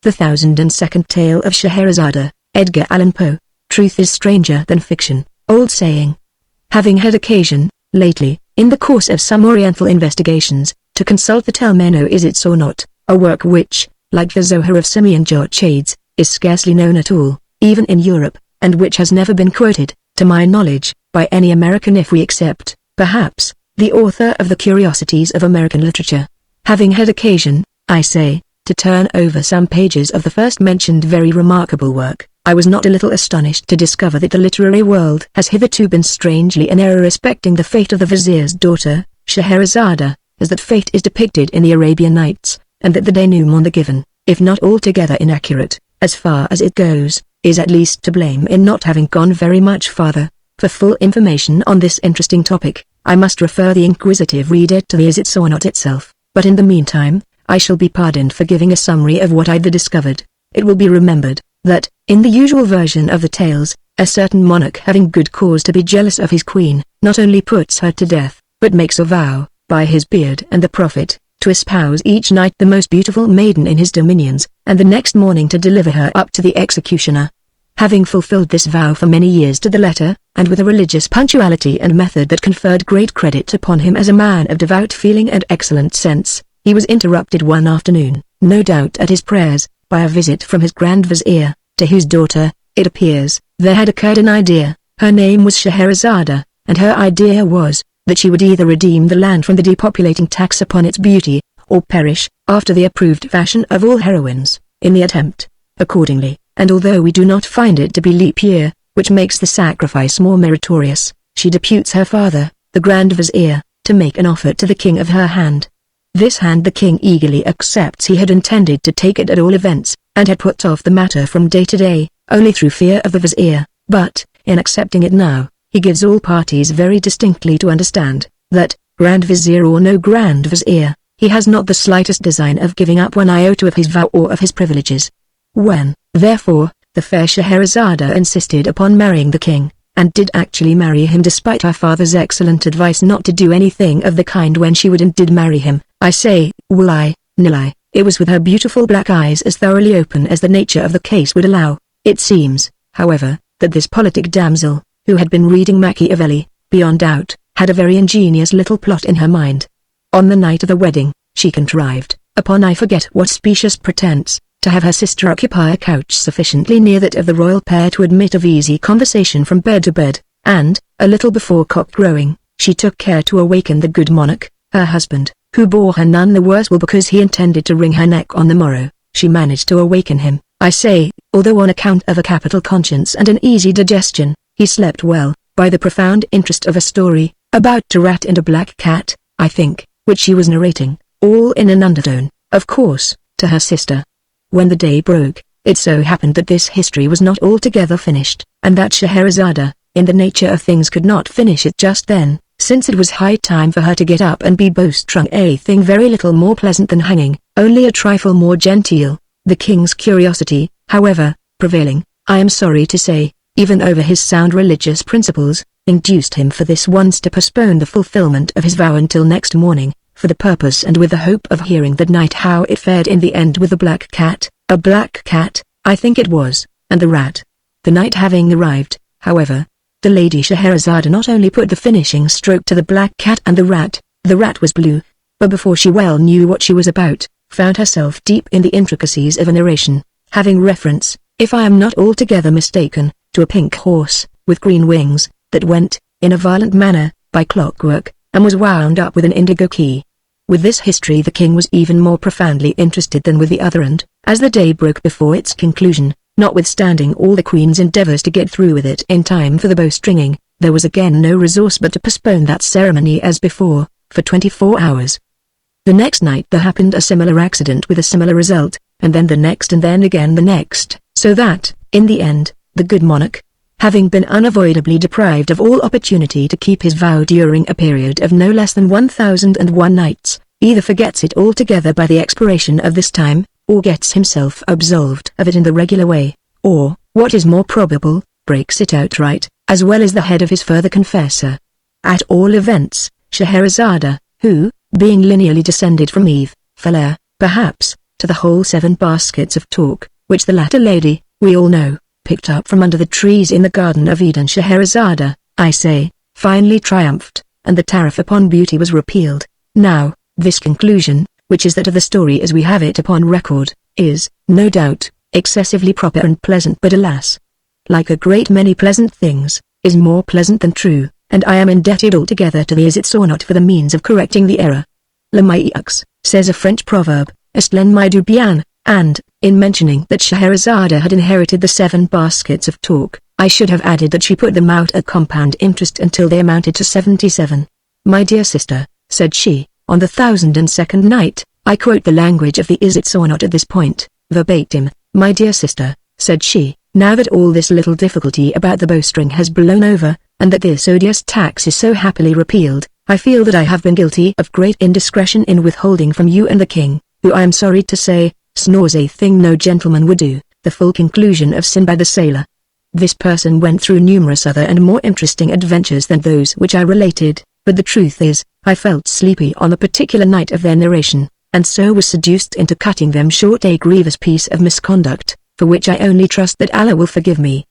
The 1002nd Tale of Scheherazade, Edgar Allan Poe. Truth is stranger than fiction, old saying. Having had occasion, lately, in the course of some Oriental investigations, to consult the Tell Me No Is It or Not, a work which, like the Zohar of Simeon Jochades, is scarcely known at all, even in Europe, and which has never been quoted, to my knowledge, by any American if we except, perhaps, the author of the Curiosities of American Literature. Having had occasion, I say, to turn over some pages of the first mentioned very remarkable work, I was not a little astonished to discover that the literary world has hitherto been strangely in error respecting the fate of the vizier's daughter, Scheherazade, as that fate is depicted in the Arabian Nights, and that the denouement given, if not altogether inaccurate, as far as it goes, is at least to blame in not having gone very much farther. For full information on this interesting topic, I must refer the inquisitive reader to the Is It or Not itself, but in the meantime, I shall be pardoned for giving a summary of what I've discovered. It will be remembered, that, in the usual version of the tales, a certain monarch having good cause to be jealous of his queen, not only puts her to death, but makes a vow, by his beard and the prophet, to espouse each night the most beautiful maiden in his dominions, and the next morning to deliver her up to the executioner. Having fulfilled this vow for many years to the letter, and with a religious punctuality and method that conferred great credit upon him as a man of devout feeling and excellent sense, he was interrupted one afternoon, no doubt at his prayers, by a visit from his Grand Vizier, to whose daughter, it appears, there had occurred an idea. Her name was Scheherazade, and her idea was, that she would either redeem the land from the depopulating tax upon its beauty, or perish, after the approved fashion of all heroines, in the attempt. Accordingly, and although we do not find it to be leap year, which makes the sacrifice more meritorious, she deputes her father, the Grand Vizier, to make an offer to the king of her hand. This hand the king eagerly accepts. He had intended to take it at all events, and had put off the matter from day to day, only through fear of the vizier, but, in accepting it now, he gives all parties very distinctly to understand, that, Grand Vizier or no Grand Vizier, he has not the slightest design of giving up one iota of his vow or of his privileges. When, therefore, the fair Scheherazade insisted upon marrying the king, and did actually marry him despite her father's excellent advice not to do anything of the kind when she would and did marry him, I say, nilly, it was with her beautiful black eyes as thoroughly open as the nature of the case would allow. It seems, however, that this politic damsel, who had been reading Machiavelli, beyond doubt, had a very ingenious little plot in her mind. On the night of the wedding, she contrived, upon I forget what specious pretence, to have her sister occupy a couch sufficiently near that of the royal pair to admit of easy conversation from bed to bed, and, a little before cock-crowing, she took care to awaken the good monarch, her husband, who bore her none the worse will because he intended to wring her neck on the morrow. She managed to awaken him, I say, although on account of a capital conscience and an easy digestion, he slept well, by the profound interest of a story, about a rat and a black cat, I think, which she was narrating, all in an undertone, of course, to her sister. When the day broke, it so happened that this history was not altogether finished, and that Scheherazade, in the nature of things could not finish it just then, since it was high time for her to get up and be bowstrung, a thing very little more pleasant than hanging, only a trifle more genteel. The king's curiosity, however, prevailing, I am sorry to say, even over his sound religious principles, induced him for this once to postpone the fulfillment of his vow until next morning, for the purpose and with the hope of hearing that night how it fared in the end with the black cat, a black cat, I think it was, and the rat. The night having arrived, however, the Lady Scheherazade not only put the finishing stroke to the black cat and the rat was blue, but before she well knew what she was about, found herself deep in the intricacies of a narration, having reference, if I am not altogether mistaken, to a pink horse, with green wings, that went, in a violent manner, by clockwork, and was wound up with an indigo key. With this history the king was even more profoundly interested than with the other, and, as the day broke before its conclusion, notwithstanding all the queen's endeavours to get through with it in time for the bowstringing, there was again no resource but to postpone that ceremony as before, for 24 hours. The next night there happened a similar accident with a similar result, and then the next and then again the next, so that, in the end, the good monarch, having been unavoidably deprived of all opportunity to keep his vow during a period of no less than 1001 nights, either forgets it altogether by the expiration of this time, or gets himself absolved of it in the regular way, or, what is more probable, breaks it outright, as well as the head of his further confessor. At all events, Scheherazade, who, being lineally descended from Eve, fell heir, perhaps, to the whole 7 baskets of talk, which the latter lady, we all know, picked up from under the trees in the Garden of Eden. Scheherazade, I say, finally triumphed, and the tariff upon beauty was repealed. Now, this conclusion, which is that of the story as we have it upon record, is, no doubt, excessively proper and pleasant, but alas, like a great many pleasant things, is more pleasant than true, and I am indebted altogether to the Is It or Not for the means of correcting the error. Le Maix, says a French proverb, est l'ennemi du bien, and, in mentioning that Scheherazade had inherited the 7 baskets of talk, I should have added that she put them out at compound interest until they amounted to 77. My dear sister, said she, on the 1002nd night, I quote the language of the Is It or Not at this point, verbatim. My dear sister, said she, now that all this little difficulty about the bowstring has blown over, and that this odious tax is so happily repealed, I feel that I have been guilty of great indiscretion in withholding from you and the king, who I am sorry to say, snores a thing no gentleman would do, the full conclusion of Sinbad the Sailor. This person went through numerous other and more interesting adventures than those which I related, but the truth is, I felt sleepy on the particular night of their narration, and so was seduced into cutting them short, a grievous piece of misconduct, for which I only trust that Allah will forgive me.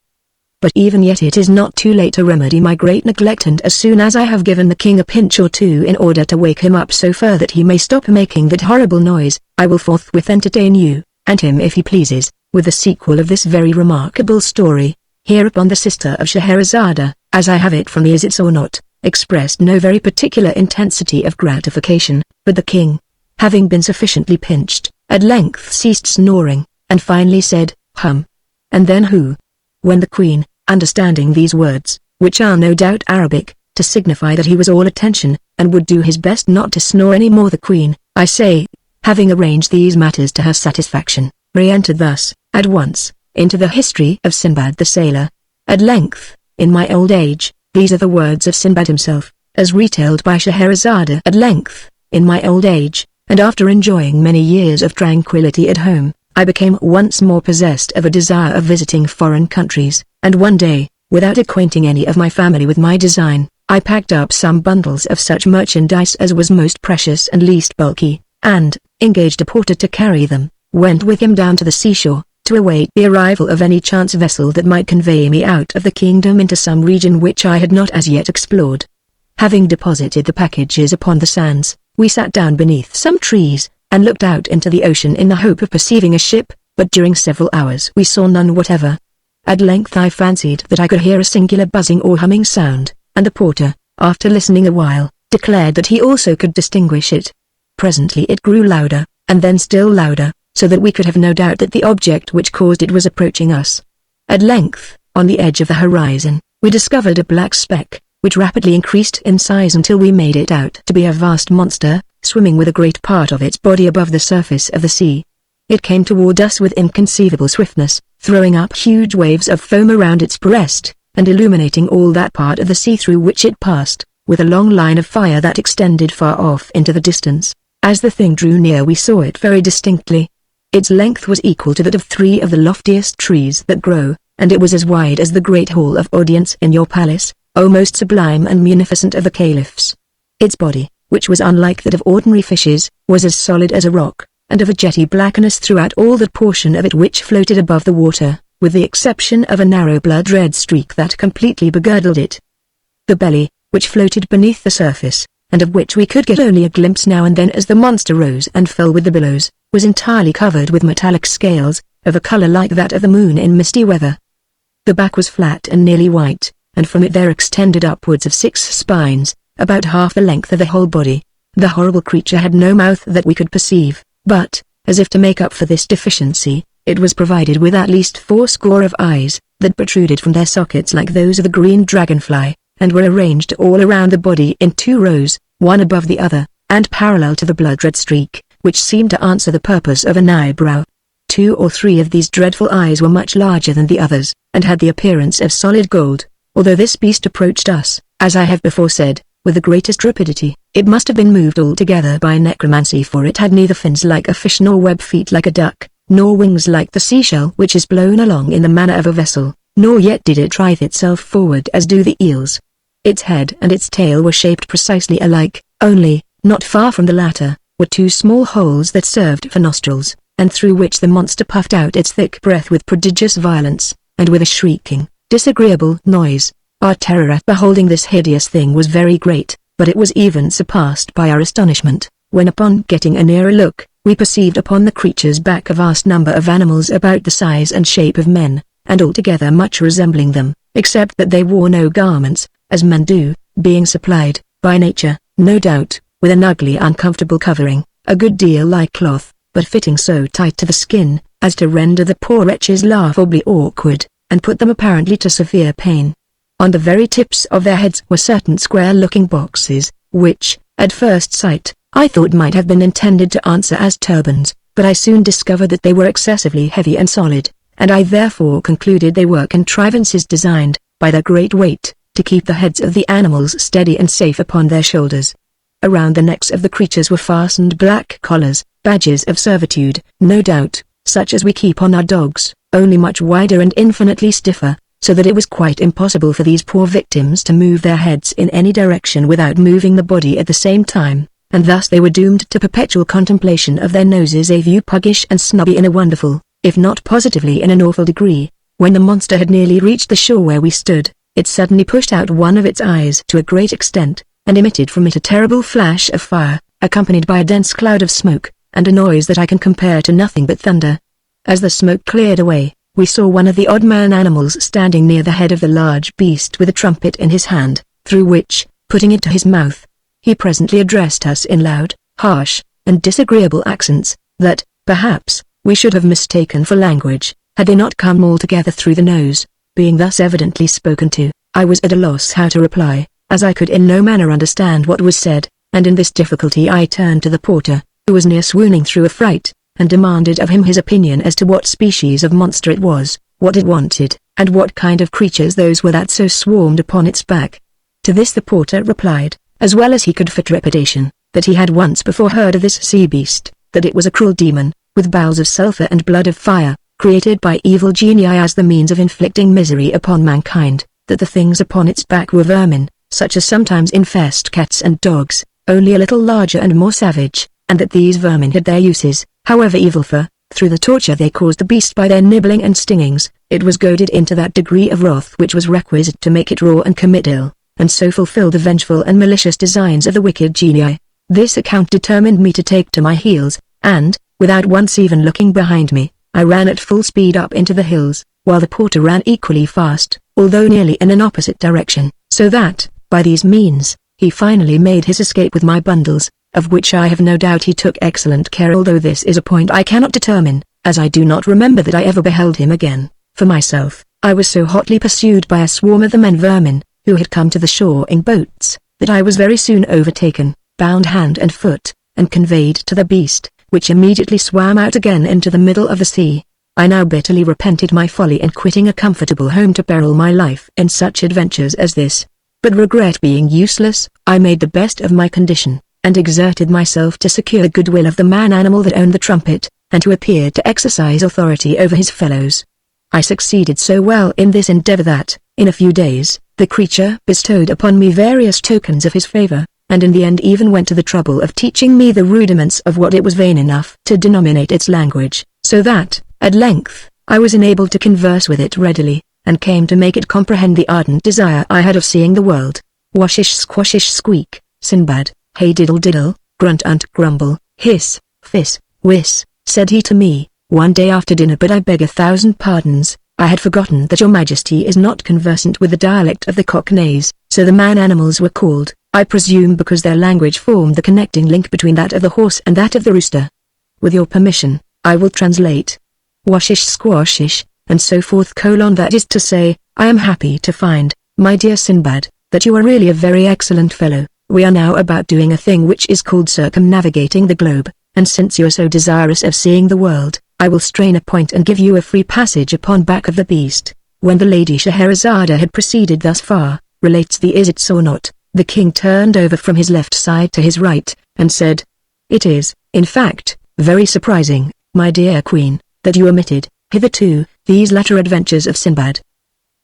But even yet it is not too late to remedy my great neglect, and as soon as I have given the king a pinch or two in order to wake him up so far that he may stop making that horrible noise, I will forthwith entertain you, and him if he pleases, with the sequel of this very remarkable story. Hereupon the sister of Scheherazade, as I have it from the Is It or Not, expressed no very particular intensity of gratification, but the king, having been sufficiently pinched, at length ceased snoring, and finally said, hum. And then who? When the queen, understanding these words, which are no doubt Arabic, to signify that he was all attention, and would do his best not to snore any more, the queen, I say, having arranged these matters to her satisfaction, re-entered thus, at once, into the history of Sinbad the Sailor. At length, in my old age, these are the words of Sinbad himself, as retailed by Scheherazade. At length, in my old age, and after enjoying many years of tranquility at home, I became once more possessed of a desire of visiting foreign countries, and one day, without acquainting any of my family with my design, I packed up some bundles of such merchandise as was most precious and least bulky, and, engaged a porter to carry them, went with him down to the seashore, to await the arrival of any chance vessel that might convey me out of the kingdom into some region which I had not as yet explored. Having deposited the packages upon the sands, we sat down beneath some trees, and looked out into the ocean in the hope of perceiving a ship, but during several hours we saw none whatever. At length I fancied that I could hear a singular buzzing or humming sound, and the porter, after listening a while, declared that he also could distinguish it. Presently it grew louder, and then still louder, so that we could have no doubt that the object which caused it was approaching us. At length, on the edge of the horizon, we discovered a black speck, which rapidly increased in size until we made it out to be a vast monster, swimming with a great part of its body above the surface of the sea. It came toward us with inconceivable swiftness, throwing up huge waves of foam around its breast, and illuminating all that part of the sea through which it passed, with a long line of fire that extended far off into the distance. As the thing drew near we saw it very distinctly. Its length was equal to that of 3 of the loftiest trees that grow, and it was as wide as the great hall of audience in your palace, O most sublime and munificent of the caliphs. Its body, which was unlike that of ordinary fishes, was as solid as a rock, and of a jetty blackness throughout all that portion of it which floated above the water, with the exception of a narrow blood-red streak that completely begirdled it. The belly, which floated beneath the surface, and of which we could get only a glimpse now and then as the monster rose and fell with the billows, was entirely covered with metallic scales, of a color like that of the moon in misty weather. The back was flat and nearly white, and from it there extended upwards of 6 spines, about half the length of the whole body. The horrible creature had no mouth that we could perceive, but, as if to make up for this deficiency, it was provided with at least 80 of eyes, that protruded from their sockets like those of the green dragonfly, and were arranged all around the body in 2 rows, one above the other, and parallel to the blood-red streak, which seemed to answer the purpose of an eyebrow. 2 or 3 of these dreadful eyes were much larger than the others, and had the appearance of solid gold. Although this beast approached us, as I have before said, with the greatest rapidity, it must have been moved altogether by necromancy, for it had neither fins like a fish nor web feet like a duck, nor wings like the seashell which is blown along in the manner of a vessel, nor yet did it writhe itself forward as do the eels. Its head and its tail were shaped precisely alike, only, not far from the latter, were 2 small holes that served for nostrils. and through which the monster puffed out its thick breath with prodigious violence, and with a shrieking, disagreeable noise. Our terror at beholding this hideous thing was very great, but it was even surpassed by our astonishment, when upon getting a nearer look, we perceived upon the creature's back a vast number of animals about the size and shape of men, and altogether much resembling them, except that they wore no garments, as men do, being supplied, by nature, no doubt, with an ugly uncomfortable covering, a good deal like cloth, but fitting so tight to the skin, as to render the poor wretches laughably awkward, and put them apparently to severe pain. On the very tips of their heads were certain square-looking boxes, which, at first sight, I thought might have been intended to answer as turbans, but I soon discovered that they were excessively heavy and solid, and I therefore concluded they were contrivances designed, by their great weight, to keep the heads of the animals steady and safe upon their shoulders. Around the necks of the creatures were fastened black collars, badges of servitude, no doubt, such as we keep on our dogs, only much wider and infinitely stiffer, so that it was quite impossible for these poor victims to move their heads in any direction without moving the body at the same time, and thus they were doomed to perpetual contemplation of their noses, a view puggish and snobby in a wonderful, if not positively in an awful degree. When the monster had nearly reached the shore where we stood, it suddenly pushed out one of its eyes to a great extent, and emitted from it a terrible flash of fire, accompanied by a dense cloud of smoke, and a noise that I can compare to nothing but thunder. As the smoke cleared away, we saw one of the odd man animals standing near the head of the large beast with a trumpet in his hand, through which, putting it to his mouth, he presently addressed us in loud, harsh, and disagreeable accents, that, perhaps, we should have mistaken for language, had they not come altogether through the nose. Being thus evidently spoken to, I was at a loss how to reply, as I could in no manner understand what was said, and in this difficulty I turned to the porter, who was near swooning through affright, and demanded of him his opinion as to what species of monster it was, what it wanted, and what kind of creatures those were that so swarmed upon its back. To this the porter replied, as well as he could for trepidation, that he had once before heard of this sea beast, that it was a cruel demon, with bowels of sulphur and blood of fire, created by evil genii as the means of inflicting misery upon mankind, that the things upon its back were vermin, such as sometimes infest cats and dogs, only a little larger and more savage, and that these vermin had their uses, however evil, for, through the torture they caused the beast by their nibbling and stingings, it was goaded into that degree of wrath which was requisite to make it roar and commit ill, and so fulfill the vengeful and malicious designs of the wicked genii. This account determined me to take to my heels, and, without once even looking behind me, I ran at full speed up into the hills, while the porter ran equally fast, although nearly in an opposite direction, so that, by these means, he finally made his escape with my bundles, of which I have no doubt he took excellent care, although this is a point I cannot determine, as I do not remember that I ever beheld him again. For myself, I was so hotly pursued by a swarm of the men vermin, who had come to the shore in boats, that I was very soon overtaken, bound hand and foot, and conveyed to the beast, which immediately swam out again into the middle of the sea. I now bitterly repented my folly in quitting a comfortable home to peril my life in such adventures as this. But regret being useless, I made the best of my condition, and exerted myself to secure the goodwill of the man-animal that owned the trumpet, and who appeared to exercise authority over his fellows. I succeeded so well in this endeavor that, in a few days, the creature bestowed upon me various tokens of his favor, and in the end even went to the trouble of teaching me the rudiments of what it was vain enough to denominate its language, so that, at length, I was enabled to converse with it readily, and came to make it comprehend the ardent desire I had of seeing the world. Washish squashish squeak, Sinbad, hey diddle diddle, grunt unt grumble, hiss, fiss, whiss, said he to me, one day after dinner. But I beg 1,000 pardons, I had forgotten that your majesty is not conversant with the dialect of the Cockneys, so the man-animals were called, I presume because their language formed the connecting link between that of the horse and that of the rooster. With your permission, I will translate. Washish squashish, and so forth : that is to say, I am happy to find, my dear Sinbad, that you are really a very excellent fellow. We are now about doing a thing which is called circumnavigating the globe, and since you are so desirous of seeing the world, I will strain a point and give you a free passage upon back of the beast. When the Lady Scheherazade had proceeded thus far, relates the Is it or not, the king turned over from his left side to his right, and said, It is, in fact, very surprising, my dear queen, that you omitted, hitherto, these latter adventures of Sinbad.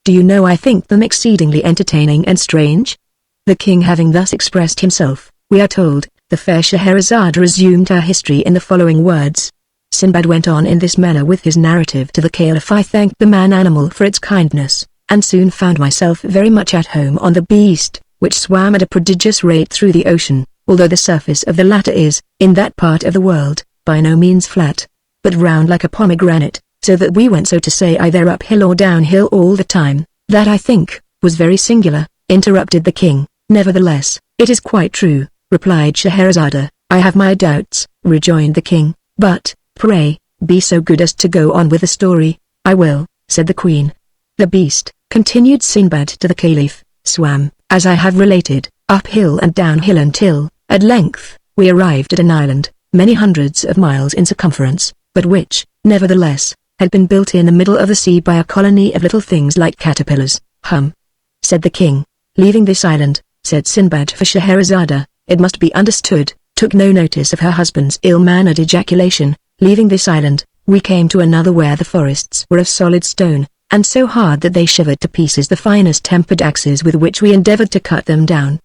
Do you know, I think them exceedingly entertaining and strange? The king having thus expressed himself, we are told, the fair Scheherazade resumed her history in the following words. Sinbad went on in this manner with his narrative to the Caliph. I thanked the man-animal for its kindness, and soon found myself very much at home on the beast, which swam at a prodigious rate through the ocean, although the surface of the latter is, in that part of the world, by no means flat, but round like a pomegranate, so that we went so to say either uphill or downhill all the time. That I think, was very singular, interrupted the king. Nevertheless, it is quite true, replied Scheherazade. I have my doubts, rejoined the king, but, pray, be so good as to go on with the story. I will, said the queen. The beast, continued Sinbad to the Caliph, swam, as I have related, uphill and downhill until, at length, we arrived at an island, many hundreds of miles in circumference, but which, nevertheless, had been built in the middle of the sea by a colony of little things like caterpillars. Said the king. Leaving this island, said Sinbad, for Scheherazade, it must be understood, took no notice of her husband's ill-mannered ejaculation. Leaving this island, we came to another where the forests were of solid stone, and so hard that they shivered to pieces the finest tempered axes with which we endeavored to cut them down.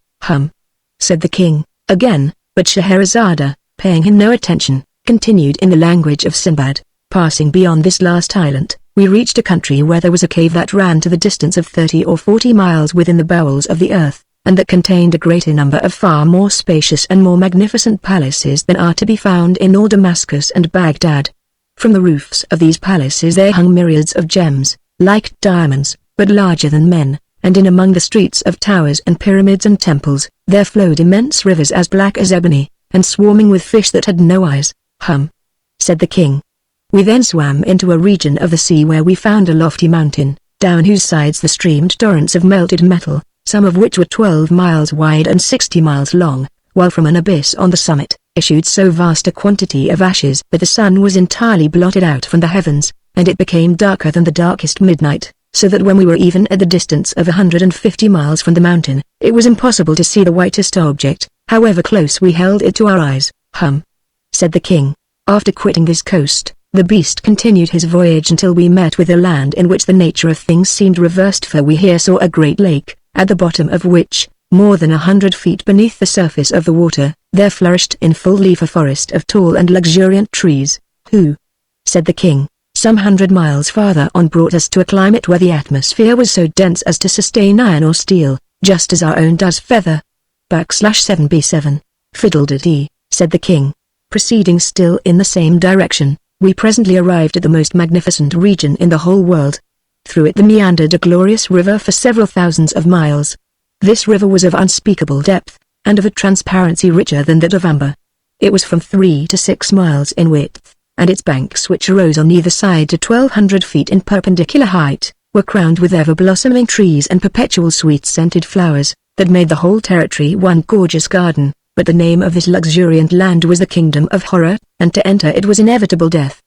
Said the king, again, but Scheherazade, paying him no attention, continued in the language of Sinbad. Passing beyond this last island, we reached a country where there was a cave that ran to the distance of 30 or 40 miles within the bowels of the earth, and that contained a greater number of far more spacious and more magnificent palaces than are to be found in all Damascus and Baghdad. From the roofs of these palaces there hung myriads of gems, like diamonds, but larger than men, and in among the streets of towers and pyramids and temples, there flowed immense rivers as black as ebony, and swarming with fish that had no eyes. Said the king. We then swam into a region of the sea where we found a lofty mountain, down whose sides there streamed torrents of melted metal, some of which were 12 miles wide and 60 miles long, while from an abyss on the summit, issued so vast a quantity of ashes that the sun was entirely blotted out from the heavens, and it became darker than the darkest midnight, so that when we were even at the distance of 150 miles from the mountain, it was impossible to see the whitest object, however close we held it to our eyes. Said the king. After quitting this coast, the beast continued his voyage until we met with a land in which the nature of things seemed reversed, for we here saw a great lake, at the bottom of which, more than 100 feet beneath the surface of the water, there flourished in full leaf a forest of tall and luxuriant trees. Said the king, some 100 miles farther on brought us to a climate where the atmosphere was so dense as to sustain iron or steel, just as our own does feather. /7b7. Fiddle-de-dee, said the king. Proceeding still in the same direction, we presently arrived at the most magnificent region in the whole world. Through it there meandered a glorious river for several thousands of miles. This river was of unspeakable depth, and of a transparency richer than that of amber. It was from 3 to 6 miles in width, and its banks, which arose on either side to 1,200 feet in perpendicular height, were crowned with ever-blossoming trees and perpetual sweet-scented flowers, that made the whole territory one gorgeous garden. But the name of this luxuriant land was the Kingdom of Horror, and to enter it was inevitable death.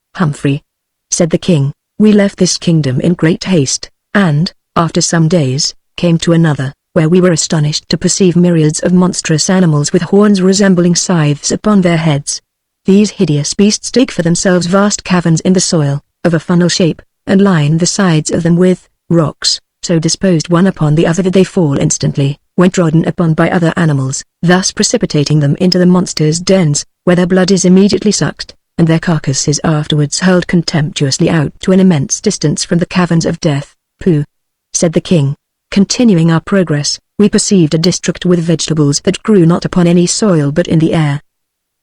Said the king. We left this kingdom in great haste, and, after some days, came to another, where we were astonished to perceive myriads of monstrous animals with horns resembling scythes upon their heads. These hideous beasts dig for themselves vast caverns in the soil, of a funnel shape, and line the sides of them with rocks, so disposed one upon the other that they fall instantly, when trodden upon by other animals, thus precipitating them into the monsters' dens, where their blood is immediately sucked, and their carcasses afterwards hurled contemptuously out to an immense distance from the caverns of death. Said the king. Continuing our progress, we perceived a district with vegetables that grew not upon any soil but in the air.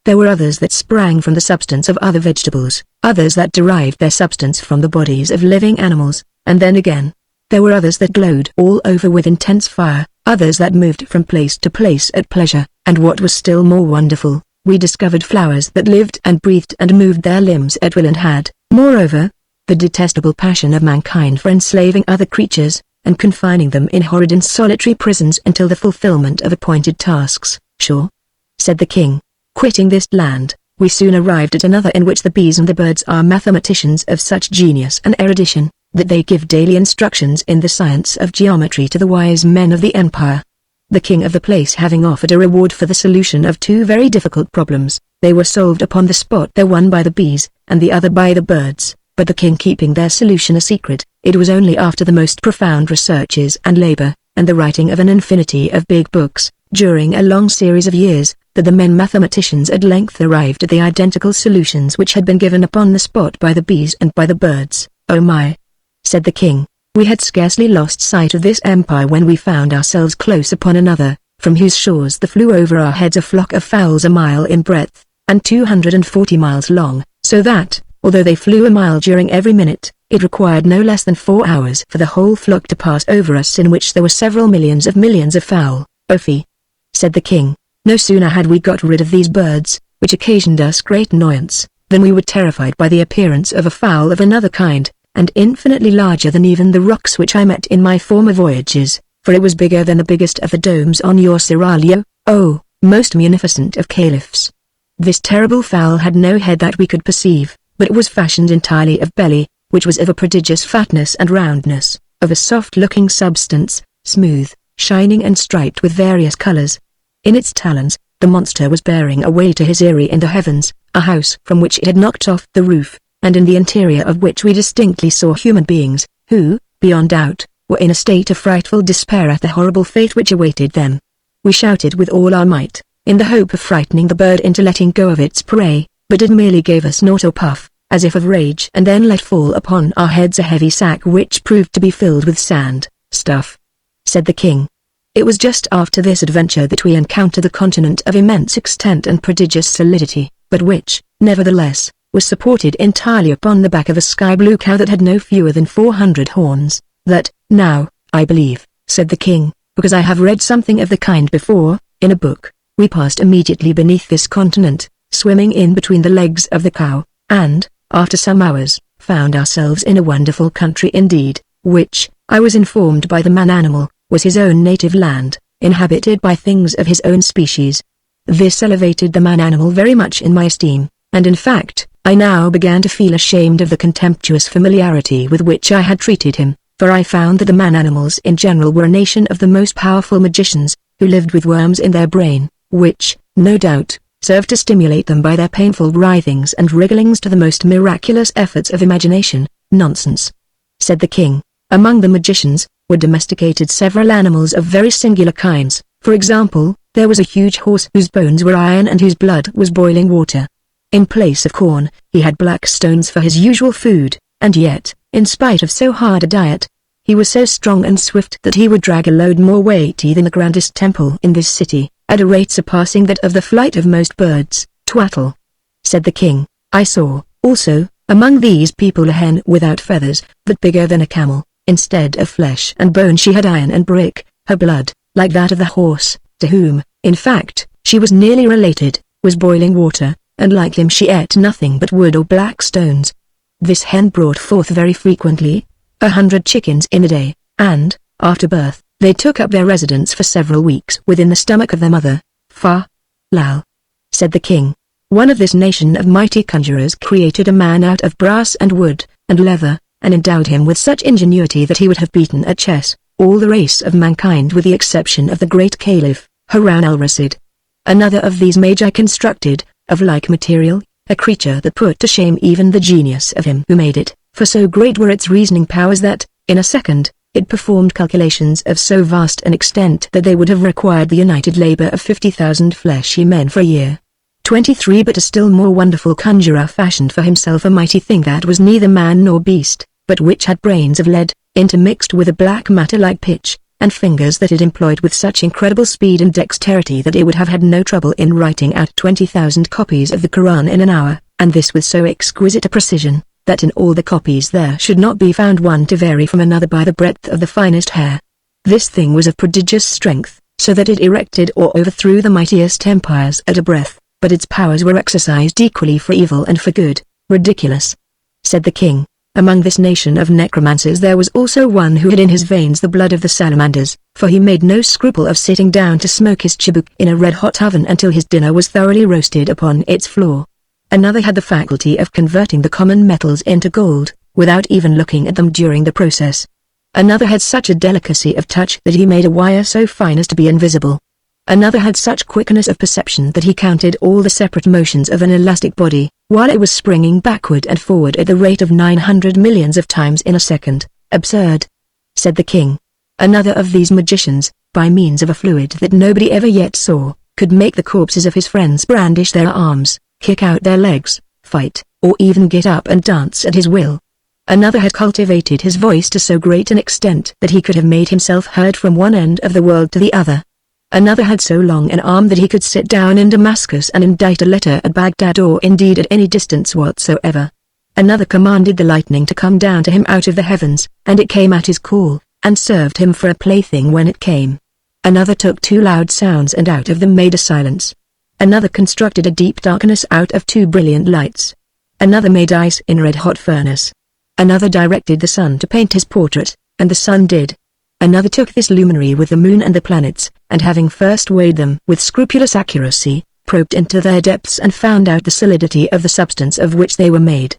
There were others that sprang from the substance of other vegetables, others that derived their substance from the bodies of living animals, and then again, there were others that glowed all over with intense fire, others that moved from place to place at pleasure, and what was still more wonderful, we discovered flowers that lived and breathed and moved their limbs at will and had, moreover, the detestable passion of mankind for enslaving other creatures, and confining them in horrid and solitary prisons until the fulfillment of appointed tasks. Said the king. Quitting this land, we soon arrived at another in which the bees and the birds are mathematicians of such genius and erudition, that they give daily instructions in the science of geometry to the wise men of the empire. The king of the place having offered a reward for the solution of 2 very difficult problems, they were solved upon the spot, the one by the bees, and the other by the birds, but the king keeping their solution a secret. It was only after the most profound researches and labor, and the writing of an infinity of big books, during a long series of years, that the men mathematicians at length arrived at the identical solutions which had been given upon the spot by the bees and by the birds. "Oh my!" said the king. "We had scarcely lost sight of this empire when we found ourselves close upon another, from whose shores there flew over our heads a flock of fowls a mile in breadth, and 240 miles long, so that, although they flew a mile during every minute, it required no less than 4 hours for the whole flock to pass over us, in which there were several millions of fowl." "Oh fie!" said the king. "No sooner had we got rid of these birds, which occasioned us great annoyance, than we were terrified by the appearance of a fowl of another kind, and infinitely larger than even the rocks which I met in my former voyages, for it was bigger than the biggest of the domes on your seraglio, oh, most munificent of caliphs. This terrible fowl had no head that we could perceive, but it was fashioned entirely of belly, which was of a prodigious fatness and roundness, of a soft-looking substance, smooth, shining and striped with various colors. In its talons, the monster was bearing away to his eyrie in the heavens, a house from which it had knocked off the roof, and in the interior of which we distinctly saw human beings, who, beyond doubt, were in a state of frightful despair at the horrible fate which awaited them. We shouted with all our might, in the hope of frightening the bird into letting go of its prey, but it merely gave a snort or puff, as if of rage, and then let fall upon our heads a heavy sack which proved to be filled with sand. "Stuff," said the king. "It was just after this adventure that we encountered a continent of immense extent and prodigious solidity, but which, nevertheless, was supported entirely upon the back of a sky-blue cow that had no fewer than 400 horns. That, now, I believe," said the king, "because I have read something of the kind before, in a book. We passed immediately beneath this continent, swimming in between the legs of the cow, and, after some hours, found ourselves in a wonderful country indeed, which, I was informed by the man-animal, was his own native land, inhabited by things of his own species. This elevated the man-animal very much in my esteem, and in fact, I now began to feel ashamed of the contemptuous familiarity with which I had treated him, for I found that the man-animals in general were a nation of the most powerful magicians, who lived with worms in their brain, which, no doubt, served to stimulate them by their painful writhings and wrigglings to the most miraculous efforts of imagination. "Nonsense," said the king. "Among the magicians, were domesticated several animals of very singular kinds. For example, there was a huge horse whose bones were iron and whose blood was boiling water. In place of corn, he had black stones for his usual food, and yet, in spite of so hard a diet, he was so strong and swift that he would drag a load more weighty than the grandest temple in this city, at a rate surpassing that of the flight of most birds." "Twaddle," said the king. "I saw, also, among these people a hen without feathers, but bigger than a camel. Instead of flesh and bone she had iron and brick. Her blood, like that of the horse, to whom, in fact, she was nearly related, was boiling water, and like him she ate nothing but wood or black stones. This hen brought forth very frequently 100 chickens in a day, and, after birth, they took up their residence for several weeks within the stomach of their mother." "Fa, lal," said the king. "One of this nation of mighty conjurers created a man out of brass and wood, and leather, and endowed him with such ingenuity that he would have beaten at chess all the race of mankind with the exception of the great Caliph, Harun al-Rashid. Another of these magi constructed, of like material, a creature that put to shame even the genius of him who made it, for so great were its reasoning powers that, in a second, it performed calculations of so vast an extent that they would have required the united labor of 50,000 fleshy men for a year. 23 But a still more wonderful conjurer fashioned for himself a mighty thing that was neither man nor beast, but which had brains of lead, intermixed with a black matter like pitch, and fingers that it employed with such incredible speed and dexterity that it would have had no trouble in writing out 20,000 copies of the Quran in an hour, and this with so exquisite a precision, that in all the copies there should not be found one to vary from another by the breadth of the finest hair. This thing was of prodigious strength, so that it erected or overthrew the mightiest empires at a breath, but its powers were exercised equally for evil and for good. "Ridiculous," said the king. "Among this nation of necromancers there was also one who had in his veins the blood of the salamanders, for he made no scruple of sitting down to smoke his chibuk in a red-hot oven until his dinner was thoroughly roasted upon its floor. Another had the faculty of converting the common metals into gold, without even looking at them during the process. Another had such a delicacy of touch that he made a wire so fine as to be invisible. Another had such quickness of perception that he counted all the separate motions of an elastic body, while it was springing backward and forward at the rate of 900 millions of times in a second." "Absurd," said the king. "Another of these magicians, by means of a fluid that nobody ever yet saw, could make the corpses of his friends brandish their arms, kick out their legs, fight, or even get up and dance at his will. Another had cultivated his voice to so great an extent that he could have made himself heard from one end of the world to the other. Another had so long an arm that he could sit down in Damascus and indite a letter at Baghdad or indeed at any distance whatsoever. Another commanded the lightning to come down to him out of the heavens, and it came at his call, and served him for a plaything when it came. Another took two loud sounds and out of them made a silence. Another constructed a deep darkness out of two brilliant lights. Another made ice in a red-hot furnace. Another directed the sun to paint his portrait, and the sun did. Another took this luminary with the moon and the planets, and having first weighed them with scrupulous accuracy, probed into their depths and found out the solidity of the substance of which they were made.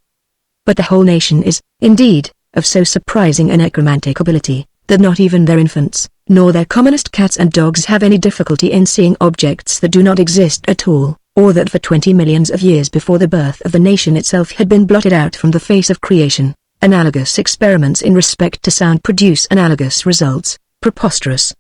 But the whole nation is, indeed, of so surprising a necromantic ability, that not even their infants, nor their commonest cats and dogs have any difficulty in seeing objects that do not exist at all, or that for 20 millions of years before the birth of the nation itself had been blotted out from the face of creation. Analogous experiments in respect to sound produce analogous results. Preposterous,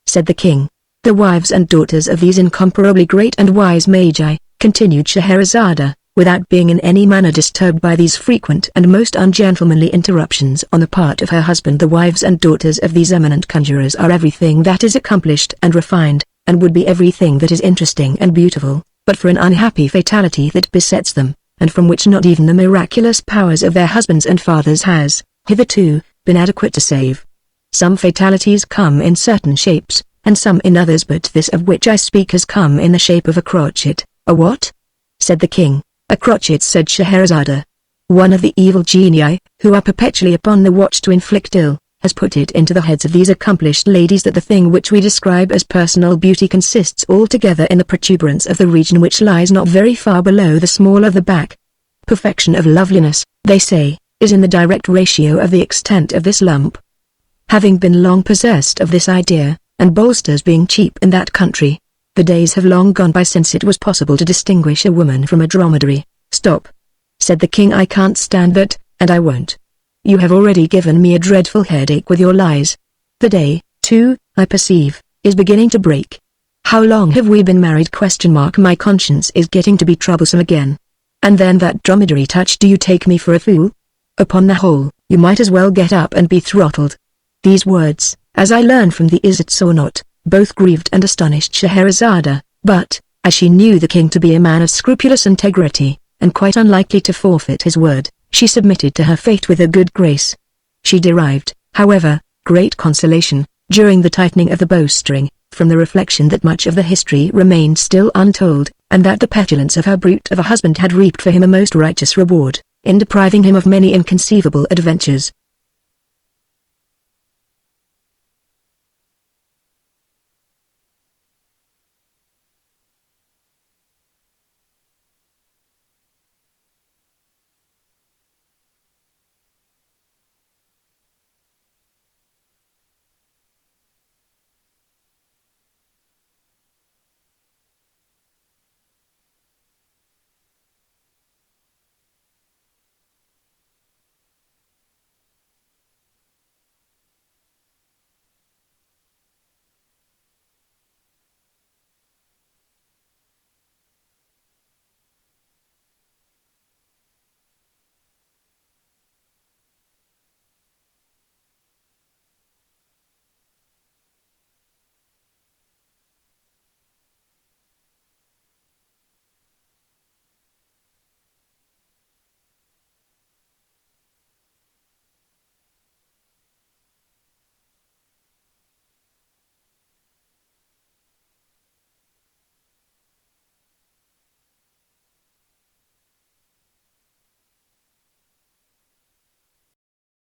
said the king. The wives and daughters of these incomparably great and wise magi, continued Scheherazade, without being in any manner disturbed by these frequent and most ungentlemanly interruptions on the part of her husband. The wives and daughters of these eminent conjurers are everything that is accomplished and refined, and would be everything that is interesting and beautiful, but for an unhappy fatality that besets them, and from which not even the miraculous powers of their husbands and fathers has, hitherto, been adequate to save. Some fatalities come in certain shapes, and some in others, but this of which I speak has come in the shape of a crotchet. A what? Said the king. A crotchet, said Scheherazade. One of the evil genii, who are perpetually upon the watch to inflict ill, has put it into the heads of these accomplished ladies that the thing which we describe as personal beauty consists altogether in the protuberance of the region which lies not very far below the small of the back. Perfection of loveliness, they say, is in the direct ratio of the extent of this lump. Having been long possessed of this idea, and bolsters being cheap in that country, the days have long gone by since it was possible to distinguish a woman from a dromedary. Stop, said the king, I can't stand that, and I won't. You have already given me a dreadful headache with your lies. The day, too, I perceive, is beginning to break. How long have we been married? My conscience is getting to be troublesome again. And then that dromedary touch. Do you take me for a fool? Upon the whole, you might as well get up and be throttled. These words, as I learn from the Is It So Not, both grieved and astonished Scheherazade, but, as she knew the king to be a man of scrupulous integrity, and quite unlikely to forfeit his word, she submitted to her fate with a good grace. She derived, however, great consolation, during the tightening of the bowstring, from the reflection that much of the history remained still untold, and that the petulance of her brute of a husband had reaped for him a most righteous reward, in depriving him of many inconceivable adventures,